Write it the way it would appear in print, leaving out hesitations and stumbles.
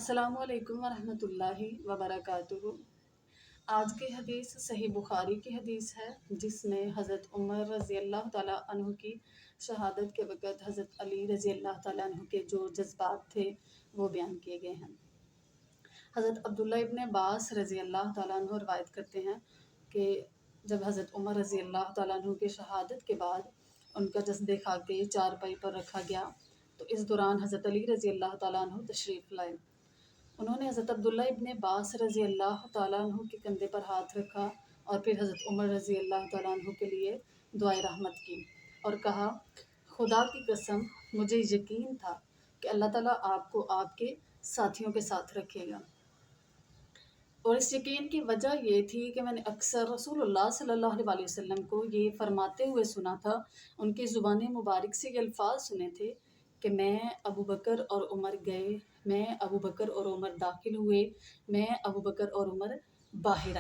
अस्सलामुअलैकुम वरहमतुल्लाहि वबरकातुहू। आज की हदीस सही बुखारी की हदीस है, जिसमें हज़रत उमर रज़ी अल्लाह ताला अन्हु की शहादत के वक़्त हज़रत अली रज़ी अल्लाह ताला अन्हु के जो जज्बात थे वो बयान किए गए हैं। हज़रत अब्दुल्ला इब्न अब्बास रज़ी अल्लाह ताला अन्हु रवायत करते हैं कि जब हज़रत उमर रज़ी अल्लाह ताला अन्हु की शहादत के बाद उनका जस्दे खाके चारपाई पर रखा गया, तो इस दौरान हज़रत अली रज़ी अल्लाह ताला अन्हु तशरीफ़ लाए। उन्होंने हज़रत अब्दुल्ला इब्न अब्बास रज़ी अल्लाह ताला अन्हु के कंधे पर हाथ रखा और फिर हज़रत उमर रज़ी अल्लाह ताला अन्हु के लिए दुआए रहमत की और कहा, खुदा की कसम मुझे यकीन था कि अल्लाह ताला आपको आपके साथियों के साथ रखेगा। और इस यकीन की वजह ये थी कि मैंने अक्सर रसूलुल्लाह सल्लल्लाहु अलैहि वसल्लम को ये फरमाते हुए सुना था, उनकी ज़ुबान मुबारक से ये अल्फाज सुने थे कि मैं अबू बकर और उमर गए, मैं अबू बकर और उमर दाखिल हुए, मैं अबू बकर और उमर बाहर आए।